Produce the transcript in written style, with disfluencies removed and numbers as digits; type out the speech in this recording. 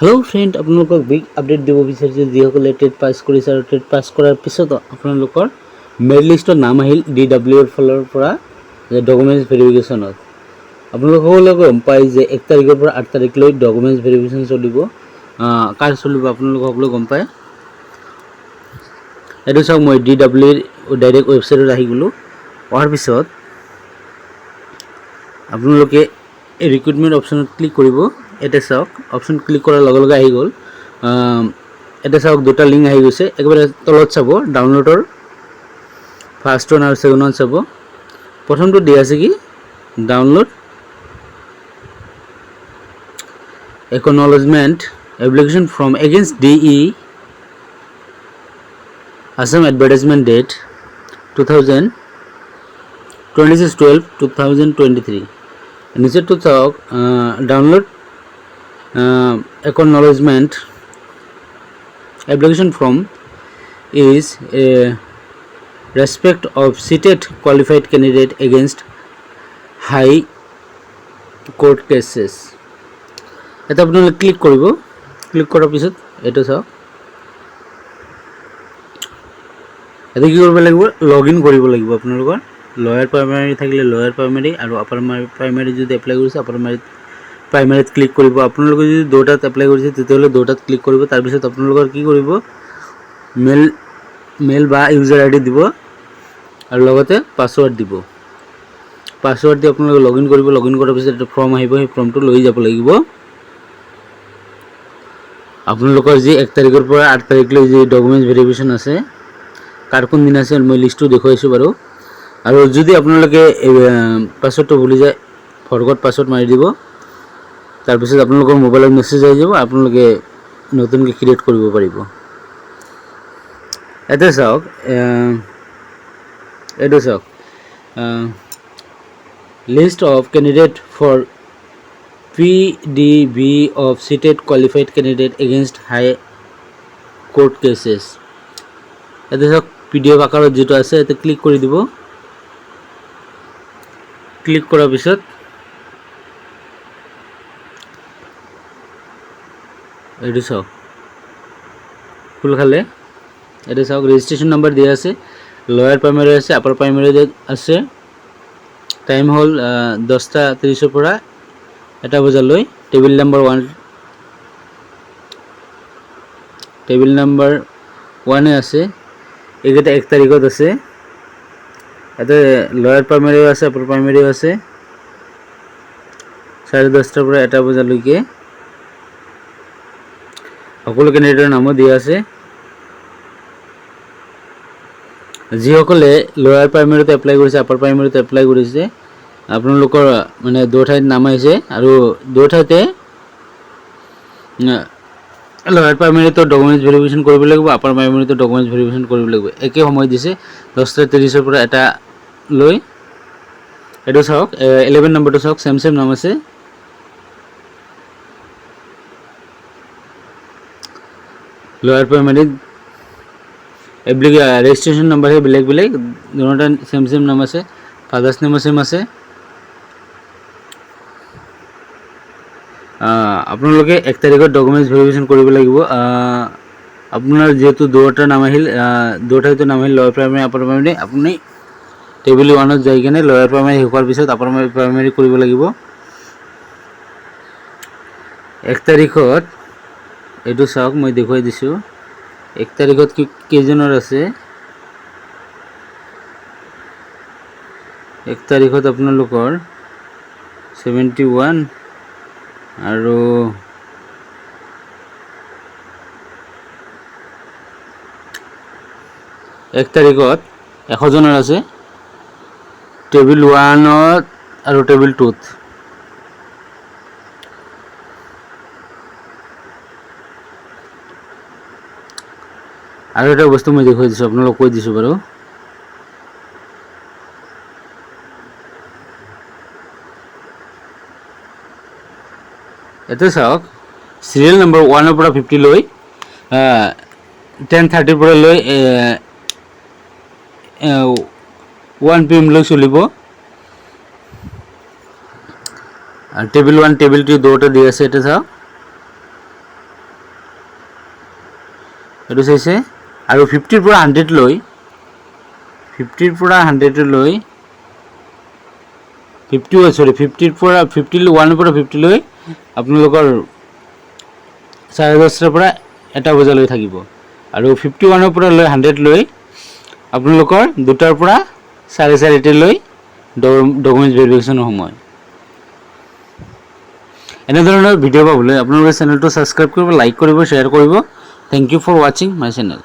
Hello friend আপোনালোকক big update দিব বিচাৰিছোঁ যিসকলে টেট পাছ কৰিছে আৰু টেট পাছ কৰাৰ পিছত আপোনালোকৰ মেৰিট লিষ্টত নাম আহিল DW এৰ ফালৰ পৰা ডকুমেন্টছ ভেৰিফিকেশ্যনত আপোনালোক সকলোৱে গম পায় যে 1 তাৰিখৰ পৰা 8 তাৰিখলৈ ডকুমেন্টছ ভেৰিফিকেশ্যন চলিব কাৰ চলিব আপোনালোক সকলোৱে গম পায় এটো চাওক মই DW এৰ ডাইৰেক্ট ৱেবছাইটত আহি গলো অহাৰ পিছত আপোনালোকে ৰিক্ৰুটমেন্ট অপচনত ক্লিক কৰিব এটা চাওক অপশন ক্লিক কৰাৰ লগে লগে আহি গল এটা চাওক দুটা লিংক আহি গৈছে একবাৰে তলত চাব ডাউনলোডৰ ফাৰ্স্ট ওয়ান আৰু সেকেন্ড ওয়ান চাব প্ৰথমটো দিয়া আছে কি download acknowledgement application from against DE Assam advertisement date 26/12/2023 নিচে তো চাওক download acknowledgement application from is a respect of seated qualified candidate against high court cases এটা আপোনালোকে ক্লিক কৰিব ক্লিক কৰাৰ পিছত এটো চাওক এটা কি কৰিব লাগিব লগইন কৰিব লাগিব আপোনালোকৰ লয়াৰ প্ৰাইমাৰী থাকিলে লয়াৰ প্ৰাইমাৰী আৰু আপাৰ প্ৰাইমাৰী যদি এপ্লাই কৰিছে আপাৰ প্ৰাইমাৰীত ক্লিক কৰিব আপোনালোকে যদি দুটাত এপ্লাই কৰিছে তেতিয়াহলে দুটাত ক্লিক কৰিব তাৰ পিছত আপোনালোকৰ কি কৰিব মেল বা ইউজাৰ আইডি দিব আৰু লগতে পাসওয়াৰ্ড দিব পাসওয়াৰ্ড দি আপোনালোকে লগইন কৰিব লগইন কৰাৰ পিছত এটা ফৰ্ম আহিব এই ফৰ্মটো লৈ যাব লাগিব আপোনালোকৰ যি 1 তাৰিখৰ পৰা 8 তাৰিখলৈ যি ডকুমেন্টছ ভেৰিফিকেশ্যন আছে কাৰ কোন দিন আছে মই লিষ্টটো দেখুৱাইছো বাৰু আৰু যদি আপোনালোকে পাসওয়াৰ্ডটো ভুলি যায় ফৰগট পাসওয়াৰ্ড মাৰি দিব তাৰ পিছত আপোনালোকৰ মোবাইলত মেছেজ আহি যাব আপোনালোকে নতুনকৈ ক্ৰিয়েট কৰিব পাৰিব এটা চাওক list of candidate for PDB of seated qualified candidate against high court cases এটা চাওক PDF আকাৰত যেটো আছে এতে ক্লিক কৰি দিব ক্লিক কৰাৰ পিছত এটো চাওক ফুল খালে এটো চাওক ৰেজিষ্ট্ৰেচন নম্বৰ দিয়া আছে লয়াৰ প্ৰাইমাৰী আছে আপাৰ প্ৰাইমাৰী আছে টাইম হল 10:30 ৰ পৰা এটা বজালৈ টেবিল নম্বৰ 1 আছে এগেটা 1 তাৰিখত আছে এতে লয়াৰ প্ৰাইমাৰীও আছে আপাৰ প্ৰাইমাৰীও আছে 10:30 ৰ পৰা এটা বজালৈকে সকলো ক্যান্ডিডেটৰ নাম দিয়া আছে যিসকলে লয়াৰ প্ৰাইমাৰীতে এপ্লাই কৰিছে আপাৰ প্ৰাইমাৰীতে এপ্লাই কৰিছে আপোনালোকৰ মানে দুটাইত নাম আহিছে আৰু দুটাইতে লয়াৰ প্ৰাইমাৰীতে ডকুমেন্টছ ভেৰিফিকেশ্যন কৰিব লাগিব আপাৰ প্ৰাইমাৰীতে ডকুমেন্টছ ভেৰিফিকেশ্যন কৰিব লাগিব একে সময় দিছে 10:30 ৰ পৰা এটা লৈ এটো চাওক 11 নম্বৰটো চাওক সেম নাম আছে লয়াৰ প্ৰাইমাৰী ৰেজিষ্ট্ৰেচন নম্বৰ হে বেলেগ দুটা সেম নাম আছে ফাদাৰ্স নেম সেম আছে আপোনালোকে 1 তাৰিখত ডকুমেন্টছ ভেৰিফিকেশ্যন কৰিব লাগিব আপোনাৰ যেহেতু দুটা নাম আহিল দুটাইতো নাম আহিল লয়াৰ প্ৰাইমাৰী আপাৰ প্ৰাইমাৰী আপুনি টেবুল 1 ত যাই কিনে লয়াৰ প্ৰাইমাৰী হোৱাৰ পিছত আপাৰ প্ৰাইমাৰী কৰিব লাগিব 1 তাৰিখত এটো চাওক মই দেখুৱাই দিছো 1 তাৰিখত কি কেজনৰ আছে 1 তাৰিখত আপোনালোকৰ 71 আৰু 1 তাৰিখত 100 জনৰ আছে টেবিল 1 ত আৰু টেবিল 2 ত আৰু এটা বস্তু মই দেখুৱাই দিছো আপোনালোকক কৈ দিছো বাৰু এতে চাওক সিৰিয়াল নম্বৰ 1 ৰ পৰা 50 লৈ 10:30 ৰ পৰা লৈ 1 PM লৈ চলিব টেবিল 1 টেবিল 2 দুটো দিয়া আছে এটা চাও এইটো চাইছে আৰু 50 পৰা 100 লৈ 50 পৰা 100 লৈ 50 পৰা 50 1 পৰা 50 লৈ আপোনালোকৰ 10:30 পৰা 1 বজালৈ থাকিব আৰু 51 পৰা লৈ 100 লৈ আপোনালোকৰ 2টাৰ পৰা 4:30 লৈ ডকুমেণ্ট ভেৰিফিকেশ্যনৰ সময়। এনেধৰণৰ ভিডিঅ' পাবলৈ আপোনালোকে চেনেলটো ছাবস্ক্ৰাইব কৰিব, লাইক কৰিব, শ্বেয়াৰ কৰিব। থেংক ইউ ফৰ ৱাচিং মাই চেনেল।